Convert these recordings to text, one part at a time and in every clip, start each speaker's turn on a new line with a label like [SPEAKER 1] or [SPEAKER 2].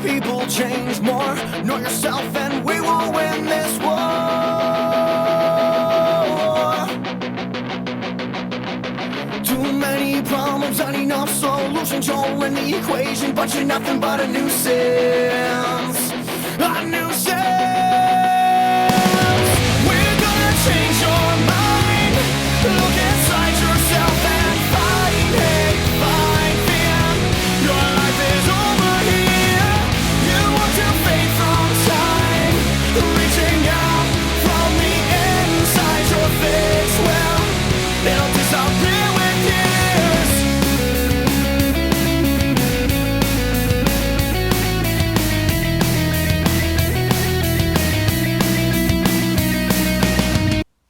[SPEAKER 1] people change more. Know yourself and we will win this war. Too many problems, not enough solutions. You're in the equation, but you're nothing but a nuisance. A nuisance. We're gonna change your mind. Look inside yourself and find hate, find fear. Your life is over here. You want to fade from time, reaching out from the inside your face. Well, it'll disappear with years.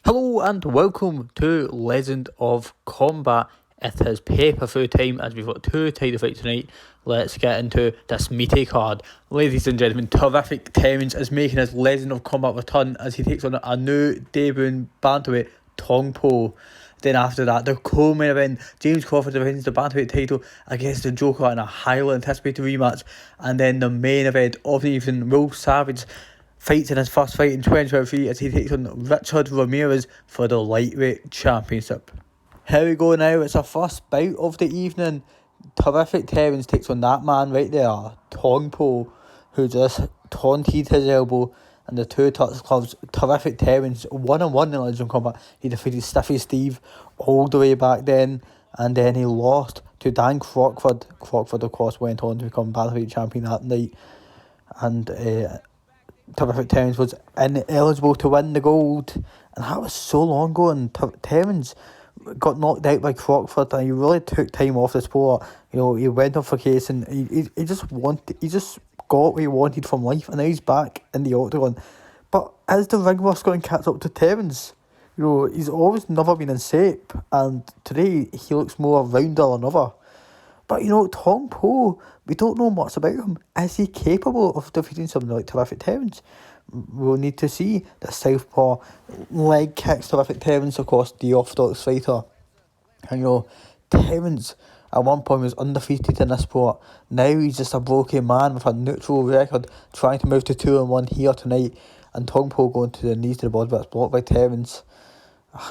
[SPEAKER 2] Hello and welcome to Legend of Combat. It is pay-per-view time as we've got two title fights tonight. Let's get into this meaty card. Ladies and gentlemen, terrific Temmins is making his Legend of Combat return as he takes on a new debut bantamweight, Tong Po. Then after that, the co-main event, James Crawford defends the bantamweight title against the Joker in a highly anticipated rematch. And then the main event of the evening, Will Savage fights in his first fight in 2023 as he takes on Richard Ramirez for the lightweight championship. Here we go now, it's our first bout of the evening. Terrific Temmins takes on that man right there, Tong Po, who just taunted his elbow, and the two Turks clubs. Terrific Temmins 1-1 in Legend of Combat. He defeated Stiffy Steve all the way back then, and then he lost to Dan Crockford. Crockford, of course, went on to become bantamweight champion that night, and Terrific Temmins was ineligible to win the gold, and that was so long ago. And Temmins got knocked out by Crockford, and he really took time off the sport. You know, he went on vacation. He just got what he wanted from life, and now he's back in the octagon. But is the ring rust going to catch up to Temmins? You know, he's always never been in shape, and today he looks more rounder than ever. But, you know, Tong Po, we don't know much about him. Is he capable of defeating something like Terrific Temmins? We'll need to see. The southpaw leg kicks Terrific Temmins, of course, the orthodox fighter. And, you know, Temmins at one point was undefeated in this sport. Now he's just a broken man with a neutral record, trying to move to 2-1 here tonight. And Tong Po going to the knees to the body, but it's blocked by Temmins.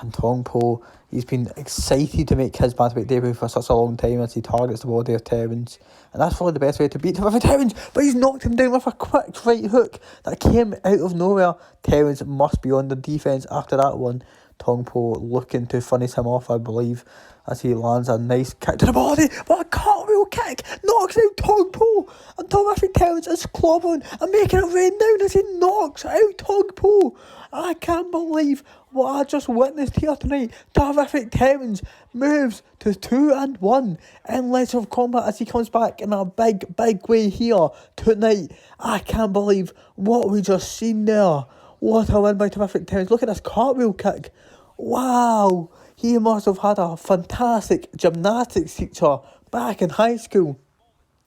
[SPEAKER 2] And Tong Po, he's been excited to make his bantamweight debut for such a long time as he targets the body of Temmins. And that's probably the best way to beat Terrific Temmins. But he's knocked him down with a quick right hook that came out of nowhere. Temmins must be on the defence after that one. Tong Po looking to finish him off, I believe, as he lands a nice kick to the body. But a cartwheel kick knocks out Tong Po. And Terrific Temmins is clobbering and making it rain down as he knocks out Tong Po. I can't believe what I just witnessed here tonight. Terrific Temmins moves to 2-1 in Legend of Combat as he comes back in a big way here tonight. I can't believe what we just seen there. What a win by Terrific Temmins. Look at this cartwheel kick. Wow. He must have had a fantastic gymnastics teacher back in high school.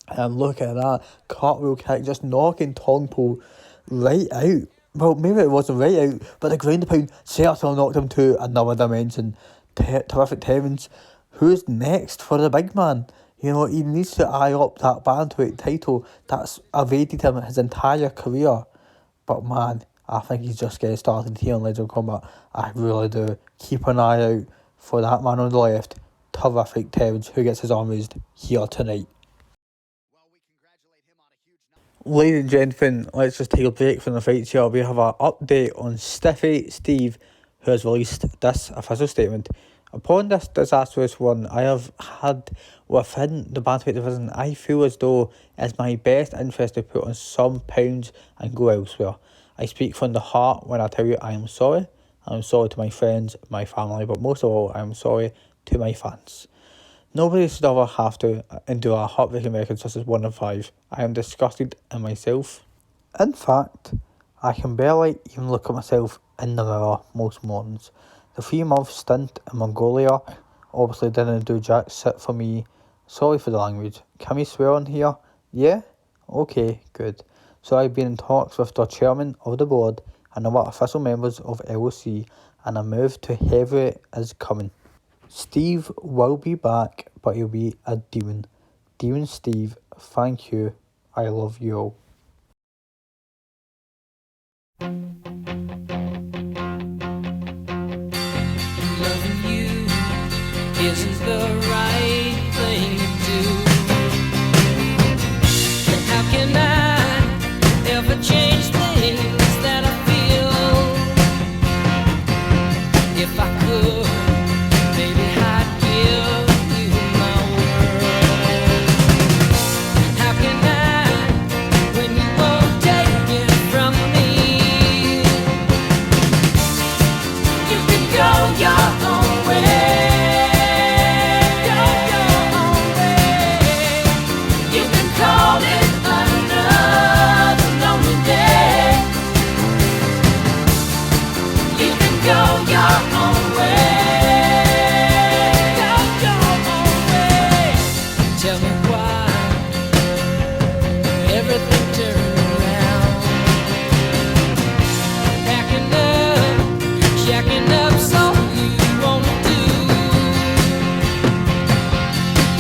[SPEAKER 2] And look at that cartwheel kick just knocking Tong Po right out. Well, maybe it wasn't right out, but the ground pound certainly knocked him to another dimension. Terrific Temmins, who's next for the big man? You know, he needs to eye up that bantamweight title that's evaded him his entire career. But man, I think he's just getting started here in Legend of Combat. I really do. Keep an eye out for that man on the left, Terrific Temmins, who gets his arm raised here tonight. Ladies and gentlemen, let's just take a break from the fights here. We have an update on Stiffy Steve, who has released this official statement. Upon this disastrous run I have had within the bantamweight division, I feel as though it's my best interest to put on some pounds and go elsewhere. I speak from the heart when I tell you I am sorry. I am sorry to my friends, my family, but most of all, I am sorry to my fans. Nobody should ever have to endure a heartbreaking record such as 1-5. I am disgusted in myself. In fact, I can barely even look at myself in the mirror most mornings. The 3-month stint in Mongolia obviously didn't do jack shit for me. Sorry for the language. Can we swear on here? Yeah? Okay, good. So I've been in talks with the chairman of the board and other official members of LoC, and a move to heavyweight is coming. Steve will be back, but he'll be a demon. Demon Steve, thank you. I love you all.
[SPEAKER 1] Loving you isn't the right thing to do. And how can I ever change things that I feel? If I could, maybe I'd give you my world. How can I, when you won't take it from me? You can go your own way. Go your own way. You can call it another lonely day. You can go your own way. Go your own way. Tell me why everything turned around. Packing up, jacking up, so you wanna do.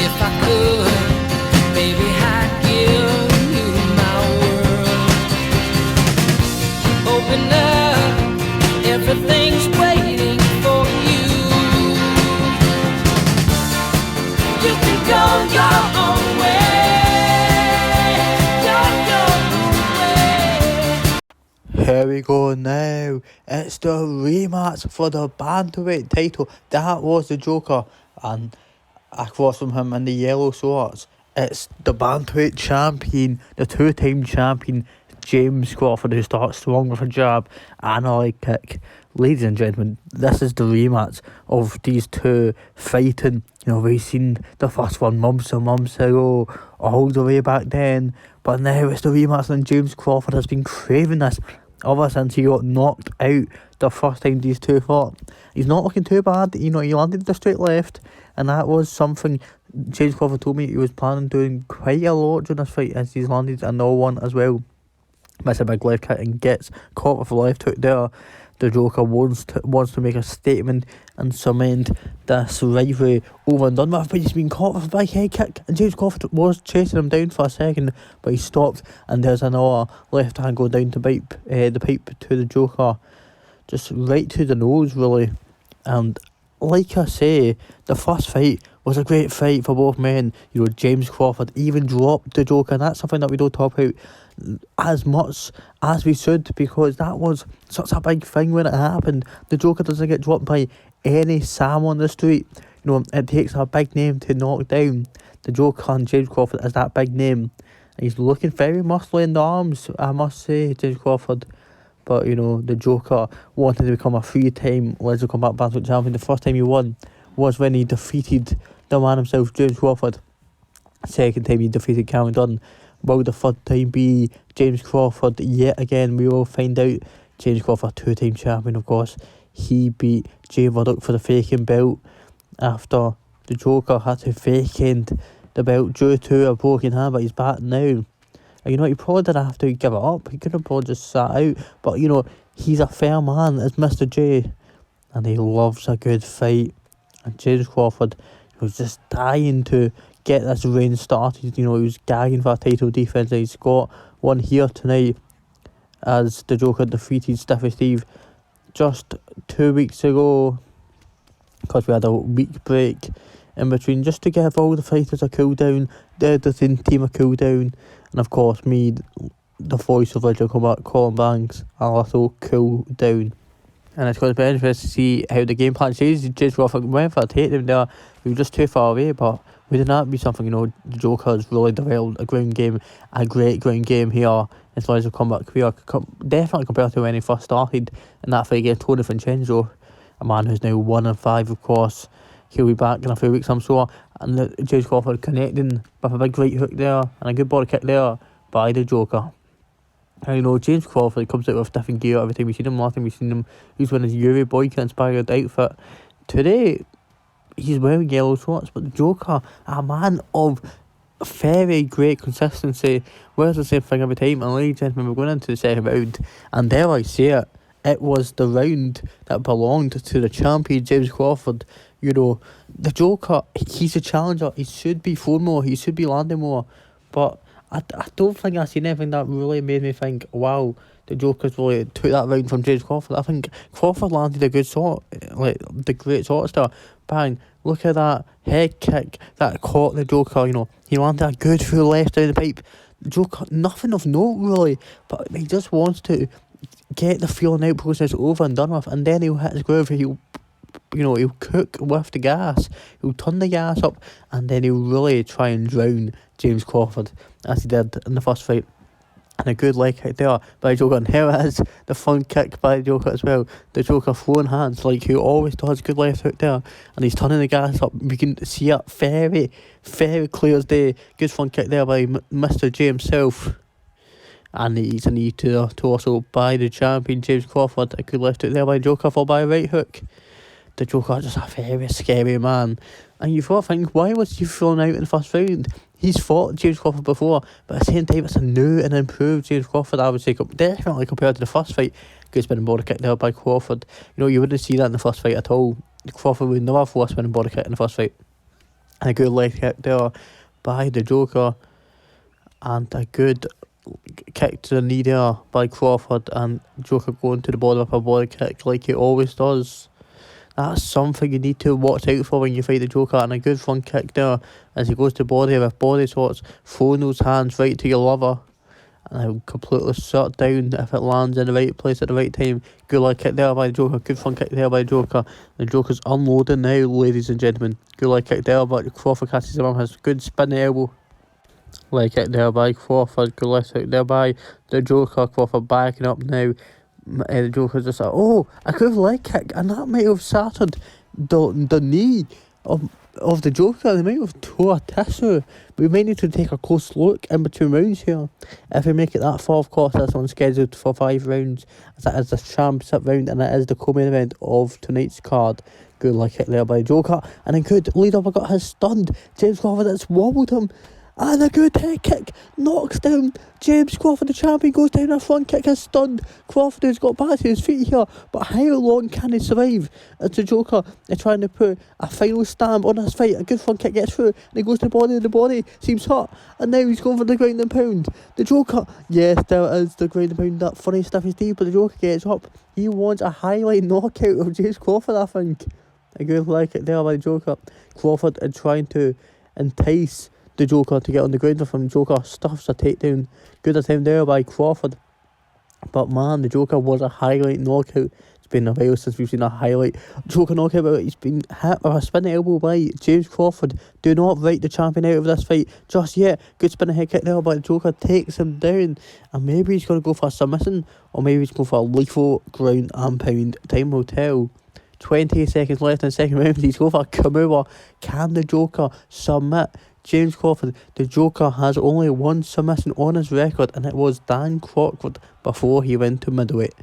[SPEAKER 1] If I could, baby, I'd give you my world. Open up, everything's waiting for you. You can go your own way. Go your own way.
[SPEAKER 2] Here we go now. It's the rematch for the bantamweight title. That was the Joker, and across from him in the yellow shorts, it's the bantamweight champion, the two-time champion, James Crawford, who starts strong with a jab and a leg kick. Ladies and gentlemen, this is the rematch of these two fighting. You know, we've seen the first one months and months ago, all the way back then, but now it's the rematch, and James Crawford has been craving this ever since he got knocked out the first time these two fought. He's not looking too bad. You know, he landed the straight left, and that was something James Crawford told me he was planning doing quite a lot during this fight, as he's landed another one as well. Missed a big left kick and gets caught with a left hook there. The Joker wants to make a statement and cement this rivalry over and done with, but he's been caught with a big head kick, and James Crawford was chasing him down for a second, but he stopped, and there's another left hand go down to the pipe to the Joker, just right to the nose really. And like I say, the first fight was a great fight for both men. You know, James Crawford even dropped the Joker, and that's something that we don't talk about as much as we should, because that was such a big thing when it happened. The Joker doesn't get dropped by any Sam on the street. You know, it takes a big name to knock down the Joker, and James Crawford is that big name. And he's looking very muscly in the arms, I must say, James Crawford. But, you know, the Joker wanted to become a three-time Legend Combat Bantamweight champion. The first time he won was when he defeated the man himself, James Crawford. Second time he defeated Cameron Dunn. Will the third time be James Crawford yet again? We will find out. James Crawford, two-time champion, of course. He beat Jay Murdoch for the faking belt after the Joker had to fake end the belt due to a broken hand, but he's back now. And you know, he probably didn't have to give it up. He could have probably just sat out. But, you know, he's a fair man, as Mr. J. And he loves a good fight. And James Crawford was just dying to get this reign started. You know, he was gagging for a title defence, and he's got one here tonight as the Joker defeated Stiffy Steve just 2 weeks ago, because we had a week break in between, just to give all the fighters a cool down, the editing team a cool down, and of course me, the voice of Legend Combat, Colin Banks, a little cool down. And it's going to be interesting to see how the game plan changes. James Crawford went for a takedown there. We were just too far away, but we did not be something. You know, the Joker has really developed a ground game, a great ground game here in his Legend Combat career, definitely compared to when he first started in that fight against Tony Vincenzo, a man who's now 1-5, of course. He'll be back in a few weeks, I'm sure. And James Crawford connecting with a big right hook there and a good body kick there by the Joker. And you know, James Crawford comes out with different gear every time we see him. Last time we seen him, he was wearing his Yuri Boyka inspired outfit. Today, he's wearing yellow shorts, but the Joker, a man of very great consistency, wears the same thing every time. And ladies and gentlemen, we're going into the second round, and there I say it, it was the round that belonged to the champion, James Crawford. You know, the Joker, he's a challenger, he should be throwing more, he should be landing more, but I don't think I've seen anything that really made me think, wow, the Joker's really took that round from James Crawford. I think Crawford landed a good shot, like the great shot there. Bang, look at that head kick that caught the Joker, he landed a good full left down the pipe. The Joker, nothing of note really, but he just wants to get the feeling out process over and done with, and then he'll hit his groove. He'll cook with the gas. He'll turn the gas up, and then he'll really try and drown James Crawford, as he did in the first fight. And a good leg kick there by Joker. And here it is, the fun kick by Joker as well. The Joker throwing hands like he always does. Good left hook there. And he's turning the gas up. We can see it very, very clear as day. Good fun kick there by Mr. J himself. And he's a knee to the torso by the champion James Crawford. A good left hook there by Joker, followed by a right hook. The Joker is just a very scary man. And you've got to think, why was he thrown out in the first round? He's fought James Crawford before, but at the same time, it's a new and improved James Crawford, I would say, definitely compared to the first fight. Good spinning body kick there by Crawford. You wouldn't see that in the first fight at all. Crawford would never throw a spinning body kick in the first fight. And a good leg kick there by the Joker. And a good kick to the knee there by Crawford. And Joker going to the body with a body kick like he always does. That's something you need to watch out for when you fight the Joker. And a good fun kick there as he goes to body with body shots, throwing those hands right to your lover, and he'll completely shut down if it lands in the right place at the right time. Good leg kick there by the Joker. Good fun kick there by the Joker. The Joker's unloading now, ladies and gentlemen. Good leg kick there, but Crawford catches him on his good spinning elbow. Leg kick there by Crawford. Good leg kick there by the Joker. Crawford backing up now. The Joker's just like, a good leg kick, and that might have shattered the knee of the Joker. They might have tore a tissue. We might need to take a close look in between rounds here. If we make it that far, of course, this one's scheduled for 5 rounds, as that is the championship round, and it is the co-main event of tonight's card. Good leg kick there by Joker, and a good lead up. I got his stunned James Crawford that's wobbled him. And a good head kick knocks down James Crawford, the champion, goes down. A front kick is stunned. Crawford has got back to his feet here, but how long can he survive? As the Joker is trying to put a final stamp on this fight. A good front kick gets through, and he goes to the body seems hot, and now he's going for the ground and pound. The Joker, yes, there is the ground and pound, that funny stuff is deep, but the Joker gets up. He wants a highlight knockout of James Crawford, I think. A good leg kick there by the Joker. Crawford is trying to entice the Joker to get on the ground with him. Joker stuffs a takedown. Good attempt there by Crawford. But man, the Joker was a highlight knockout. It's been a while since we've seen a highlight Joker knockout, but he's been hit with a spinning elbow by James Crawford. Do not write the champion out of this fight just yet. Good spinning head kick there, but the Joker takes him down. And maybe he's going to go for a submission, or maybe he's going for a lethal ground and pound. Time will tell. 20 seconds left in the second round. He's going for a Kimura. Can the Joker submit James Crawford? The Joker has only one submission on his record, and it was Dan Crockford before he went to middleweight.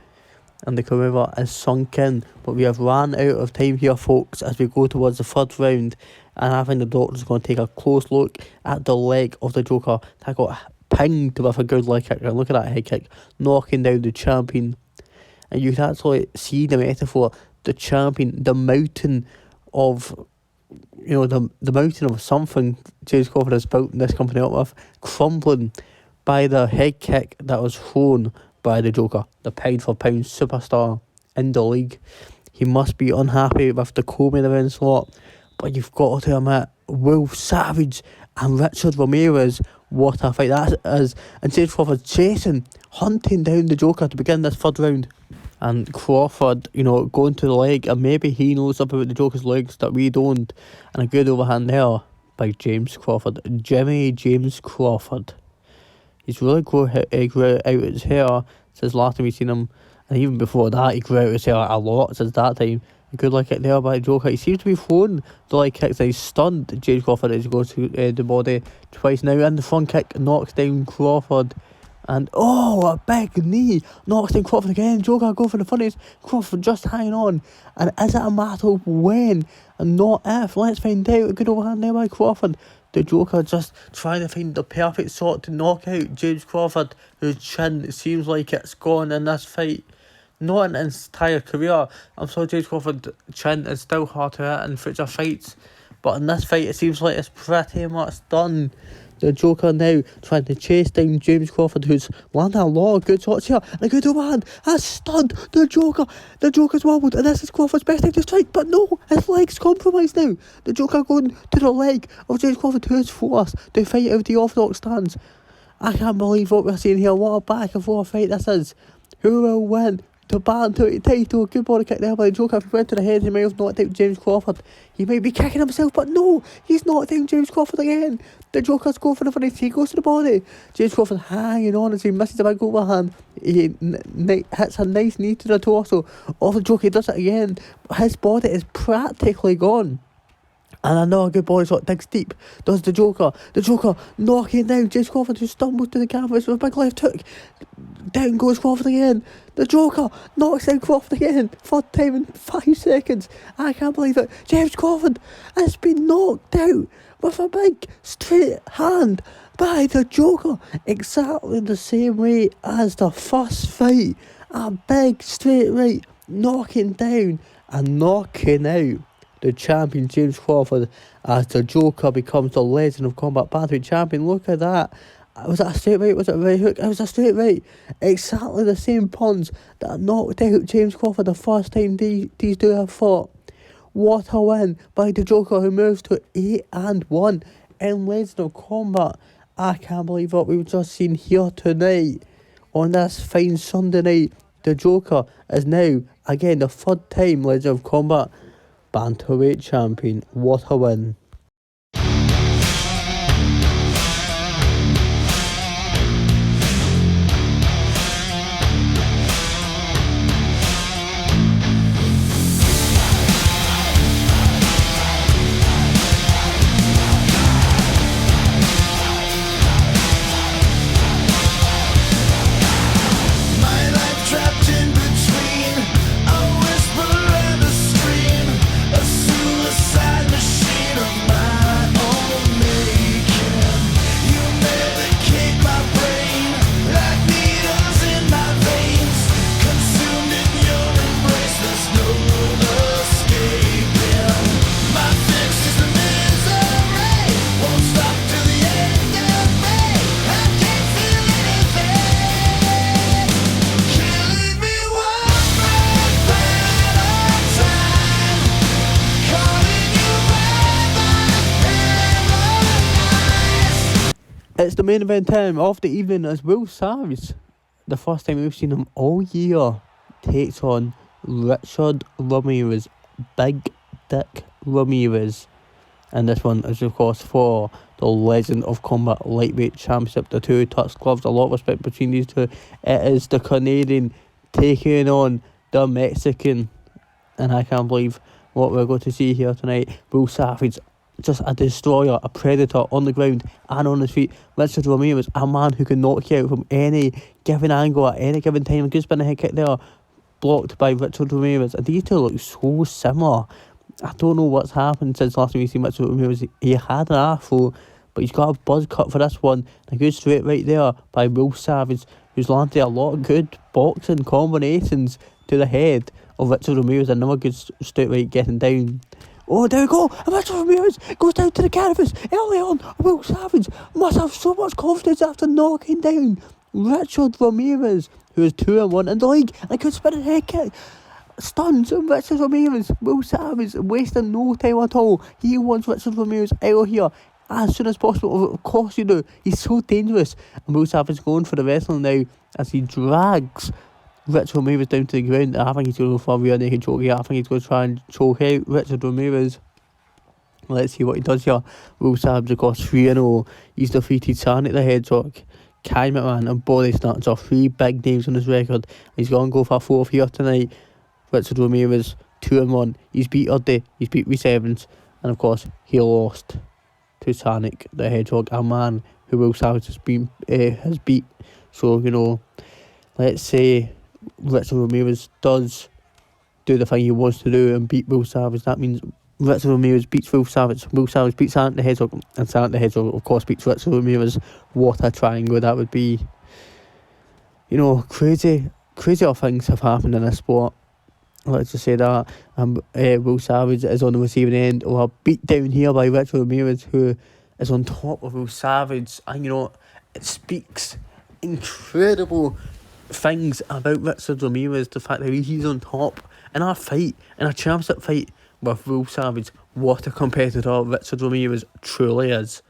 [SPEAKER 2] And the Kimura is sunk in, but we have ran out of time here, folks, as we go towards the third round. And I think the doctor's going to take a close look at the leg of the Joker that got pinged with a good leg kick. And look at that head kick, knocking down the champion. And you can actually see the metaphor. The champion, the mountain of, the mountain of something James Crawford has built this company up with, crumbling by the head kick that was thrown by the Joker, the pound for pound superstar in the league. He must be unhappy with the co-main event slot, but you've got to admit, Wolf Savage and Richard Ramirez, what a fight that is. And James Crawford chasing, hunting down the Joker to begin this third round. And Crawford, going to the leg, and maybe he knows something about the Joker's legs that we don't. And a good overhand there by James Crawford. James Crawford. He's really grew out his hair since last time we've seen him. And even before that, he grew out his hair a lot since that time. A good leg kick there by the Joker. He seems to be throwing the leg kicks. He's stunned James Crawford as he goes to the body twice now. And the front kick knocks down Crawford. And a big knee knocks down Crawford again. Joker go for the funnies. Crawford just hanging on. And is it a matter of when and not if? Let's find out. A good overhand there by Crawford. The Joker just trying to find the perfect shot to knock out James Crawford, whose chin seems like it's gone in this fight. Not in his entire career. I'm sorry, James Crawford's chin is still hard to hit in future fights, but in this fight it seems like it's pretty much done. The Joker now trying to chase down James Crawford, who's landing a lot of good shots here. And a good overhand has stunned the Joker. The Joker's wobbled, and this is Crawford's best time to strike. But no, his leg's compromised now. The Joker going to the leg of James Crawford, who is forced to fight out the orthodox stance. I can't believe what we're seeing here. What a back and forth fight this is. Who will win the Bantamweight title? Good body kick there by the Joker. If he went to the head, he might have knocked out James Crawford. He might be kicking himself, but no, he's knocked out James Crawford again. The Joker's going for the finish. He goes to the body. James Crawford hanging on as he misses a big overhand. He hits a nice knee to the torso of the Joker. He does it again. His body is practically gone. And another good body shot digs deep. Does the Joker. The Joker knocking down James Crawford, who stumbles to the canvas with a big left hook. Down goes Crawford again. The Joker knocks down Crawford again. Third time in 5 seconds. I can't believe it. James Crawford has been knocked out with a big straight hand by the Joker. Exactly the same way as the first fight. A big straight right, knocking down and knocking out the champion James Crawford as the Joker becomes the Legend of Combat Bantamweight champion. Look at that. Was it a straight right? Was it a right hook? It was a straight right. Exactly the same punch that knocked out James Crawford the first time these two have fought. What a win by the Joker, who moves to 8-1 in Legend of Combat. I can't believe what we've just seen here tonight on this fine Sunday night. The Joker is now, again, the third time Legend of Combat Bantamweight champion. What a win. It's the main event time of the evening as Will Savage, the first time we've seen him all year, takes on Richard Ramirez, Big Dick Ramirez. And this one is of course for the Legend of Combat Lightweight Championship. The two touch gloves, a lot of respect between these two. It is the Canadian taking on the Mexican. And I can't believe what we're going to see here tonight. Will Savage, just a destroyer, a predator on the ground and on his feet. Richard Ramirez, a man who can knock you out from any given angle at any given time. A good spinning head kick there, blocked by Richard Ramirez. And these two look so similar. I don't know what's happened since last time we seen Richard Ramirez. He had an afro, but he's got a buzz cut for this one. A good straight right there by Will Savage, who's landed a lot of good boxing combinations to the head of Richard Ramirez. Another good straight right getting down. Oh, there we go. And Richard Ramirez goes down to the canvas early on. Will Savage must have so much confidence after knocking down Richard Ramirez, who is 2-1 in the league. And a good spinning head kick stuns Richard Ramirez. Will Savage wasting no time at all. He wants Richard Ramirez out of here as soon as possible. Of course you do. He's so dangerous. And Will Savage going for the wrestling now as he drags Richard Ramirez down to the ground. I think he's going to go for a rear naked choke here. I think he's going to try and choke out Richard Ramirez. Let's see what he does here. Will Savage, of course, 3-0. He's defeated Sonic the Hedgehog, Kai McMahon and Body Snatcher. 3 big names on his record. He's going to go for a 4th here tonight. Richard Ramirez, 2-1. He's beat Uddy. He's beat Reese Evans. And, of course, he lost to Sonic the Hedgehog, a man who Will Savage has beat. So, you know, let's say Richard Ramirez does do the thing he wants to do and beat Will Savage. That means Richard Ramirez beats Will Savage. Will Savage beats Sonic the Hedgehog, and Sonic the Hedgehog, of course, beats Richard Ramirez. What a triangle that would be. You know, crazier things have happened in this sport. Let's just say that. Will Savage is on the receiving end of a beat down here by Richard Ramirez, who is on top of Will Savage, and it speaks incredible things about Richard Ramirez, the fact that he's on top in a fight, in a championship fight with Will Savage. What a competitor Richard Ramirez truly is.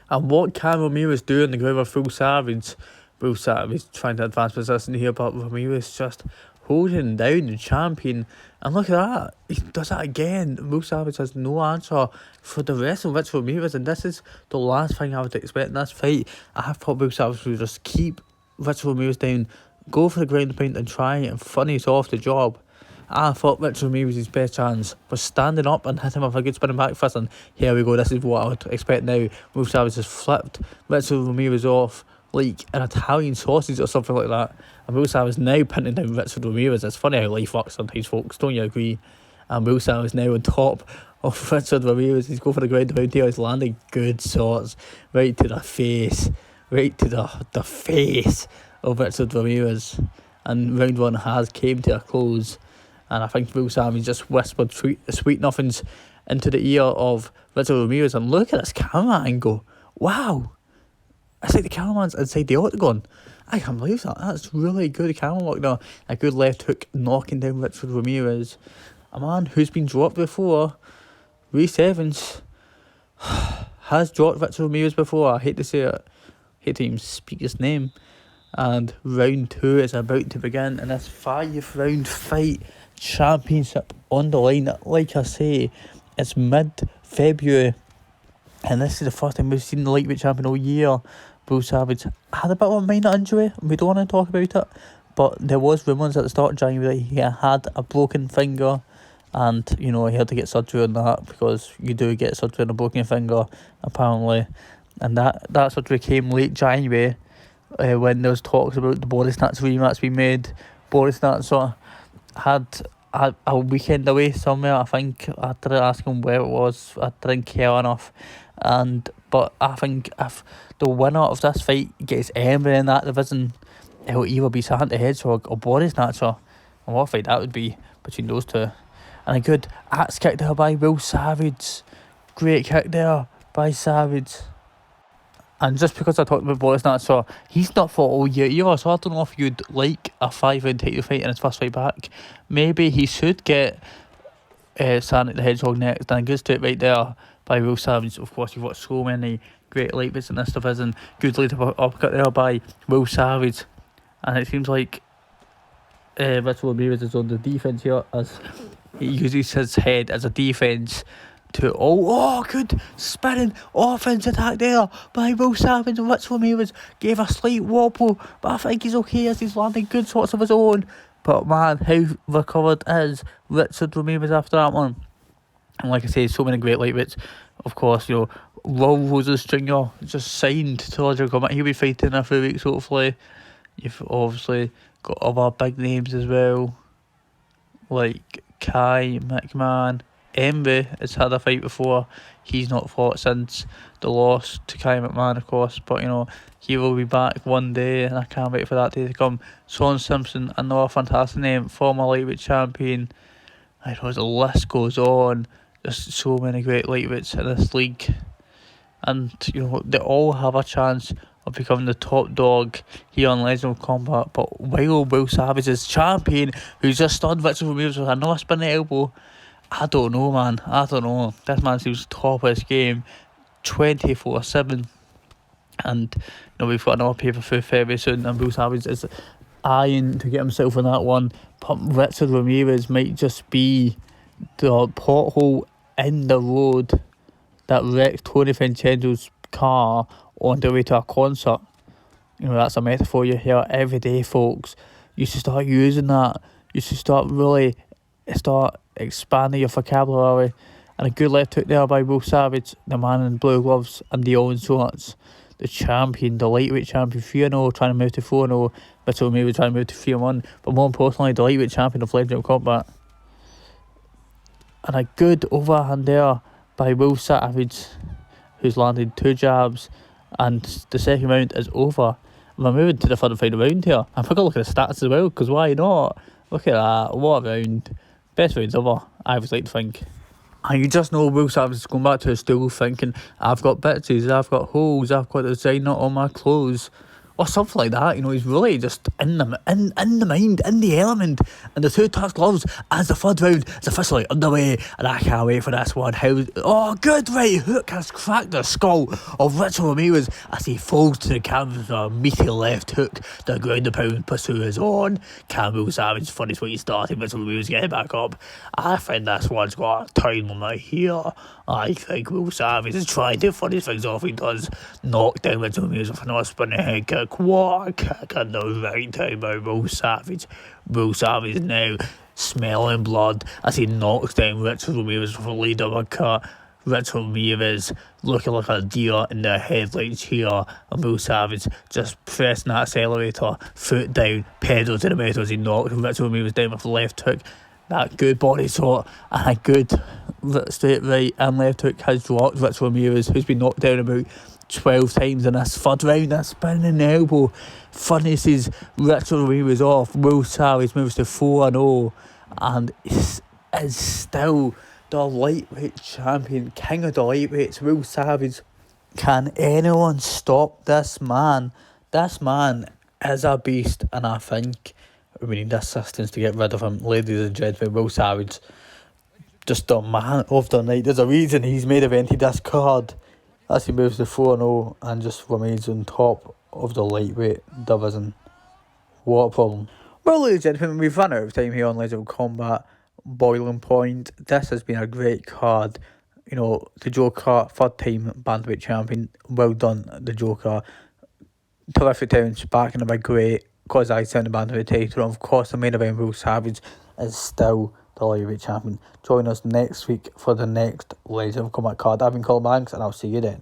[SPEAKER 2] And what can Ramirez do on the ground with Will Savage? Will Savage trying to advance position here, but Ramirez just holding down the champion. And look at that, he does that again. Will Savage has no answer for the rest of Richard Ramirez, and this is the last thing I would expect in this fight. I thought Will Savage would just keep Richard Ramirez down, go for the ground pound and try and finish off the job. I thought Richard Ramirez's best chance was standing up and hitting him with a good spinning back fist, and here we go, this is what I would expect now. Will Savage has flipped Richard Ramirez off like an Italian sausage or something like that, and Will Savage now pinning down Richard Ramirez. It's funny how life works sometimes, folks, don't you agree? And Will Savage now on top of Richard Ramirez. He's going for the ground pound here, he's landing good shots right to the face, right to the face of Richard Ramirez. And round one has came to a close, and I think Will Savage just whispered sweet nothings into the ear of Richard Ramirez. And look at this camera angle. Wow. It's like the cameraman's inside the octagon. I can't believe that. That's really good camera work there. A good left hook knocking down Richard Ramirez. A man who's been dropped before. Reece Evans has dropped Richard Ramirez before. I hate to say it. Hate to even speak his name. And round 2 is about to begin in this 5-round fight. Championship on the line. Like I say, it's mid-February, and this is the first time we've seen the lightweight champion all year. Will Savage had a bit of a minor injury. We don't want to talk about it, but there was rumours at the start of January he had a broken finger, and he had to get surgery on that, because you do get surgery on a broken finger apparently. And that surgery came late January, when there was talks about the body snatch rematch being made. Body snatcher had a weekend away somewhere, I think. I didn't ask him where it was, I didn't care enough. But I think if the winner of this fight gets anybody in that division, it'll either be Santa Hedgehog or Body Snatcher. And what a fight that would be between those two. And a good axe kick there by Will Savage. Great kick there by Savage. And just because I talked about Body Snatcher, he's not fought all year either, so I don't know if you'd like a 5-round title fight in his first fight back. Maybe he should get Sonic the Hedgehog next, and a good straight right there by Will Savage. Of course, you've got so many great lightweights in this division. Good lead uppercut there by Will Savage. And it seems like Richard Ramirez is on the defence here, as he uses his head as a defence to good spinning offense attack there by Will Savage, and Richard Ramirez gave a slight wobble, but I think he's okay as he's landing good shots of his own. But man, how recovered is Richard Ramirez after that one? And like I say, so many great lightweights. Of course, Raul Roses Jr. just signed to Legendary Combat. He'll be fighting in a few weeks hopefully. You've obviously got other big names as well, like Kai McMahon. Envy has had a fight before. He's not fought since the loss to Kai McMahon, of course, but he will be back one day, and I can't wait for that day to come. Sean Simpson, another fantastic name, former lightweight champion. I know the list goes on. There's so many great lightweights in this league, and they all have a chance of becoming the top dog here on Legend of Combat. But while Will Savage is champion, who's just stunned Richard Ramirez with another spinning elbow, I don't know, man. I don't know. This man seems top of his game 24/7. And we've got another pay-per-view very soon, and Will Savage is eyeing to get himself in that one. But Richard Ramirez might just be the pothole in the road that wrecked Tony Vincenzo's car on the way to a concert. That's a metaphor you hear every day, folks. You should start using that. You should start expanding your vocabulary. And a good left hook there by Will Savage, the man in blue gloves and the orange shorts. The champion, the lightweight champion, 3-0, trying to move to 4-0. Mitchell maybe trying to move to 3-1. But more importantly, the lightweight champion of Legend of Combat. And a good overhand there by Will Savage, who's landed 2 jabs. And the second round is over. We're moving to the third and final round here. I'm going to look at the stats as well, because why not? Look at that, what a round. Best rounds ever, I always like to think. And you just know Will Savage is going back to his stool thinking, I've got bitches, I've got holes, I've got designer on my clothes. Or something like that, he's really just in the mind, in the element. And the two touch gloves as the third round is officially underway. And I can't wait for this one. Good right hook has cracked the skull of Richard Ramirez as he falls to the canvas with a meaty left hook. The ground and pound pursuit is on. Will Savage finished what he started. Richard Ramirez getting back up. I think this one's got a time limit here. I think Will Savage is trying to finish things off. He does knock down Richard Ramirez with an spinning head kick. What a kick in the right time by Will Savage. Will Savage now smelling blood as he knocks down Richard Ramirez with a lead uppercut. Richard Ramirez looking like a deer in the headlights here, and Will Savage just pressing that accelerator, foot down, pedal to the metal as he knocks Richard Ramirez down with the left hook. That good body shot and a good straight right and left hook has dropped Richard Ramirez, who's been knocked down about 12 times in this third round. That spinning elbow finishes Richard Ramirez off. Will Savage moves to 4-0 and is still the lightweight champion, king of the lightweights. Will Savage. Can anyone stop this man? This man is a beast, and I think we need assistance to get rid of him. Ladies and gentlemen, Will Savage, just the man of the night. There's a reason he's made evented this card as he moves to 4-0 and just remains on top of the lightweight division. What a problem. Well, ladies and gentlemen, we've run out of time here on Legend of Combat Boiling Point. This has been a great card. The Joker, third time bantamweight champion. Well done, the Joker. Terrific times back in a big way. Because I sound the bantamweight title. And of course, the main event, Will Savage, is still the lightweight champion. Join us next week for the next Legend of Combat card. I've been Colin Banks, and I'll see you then.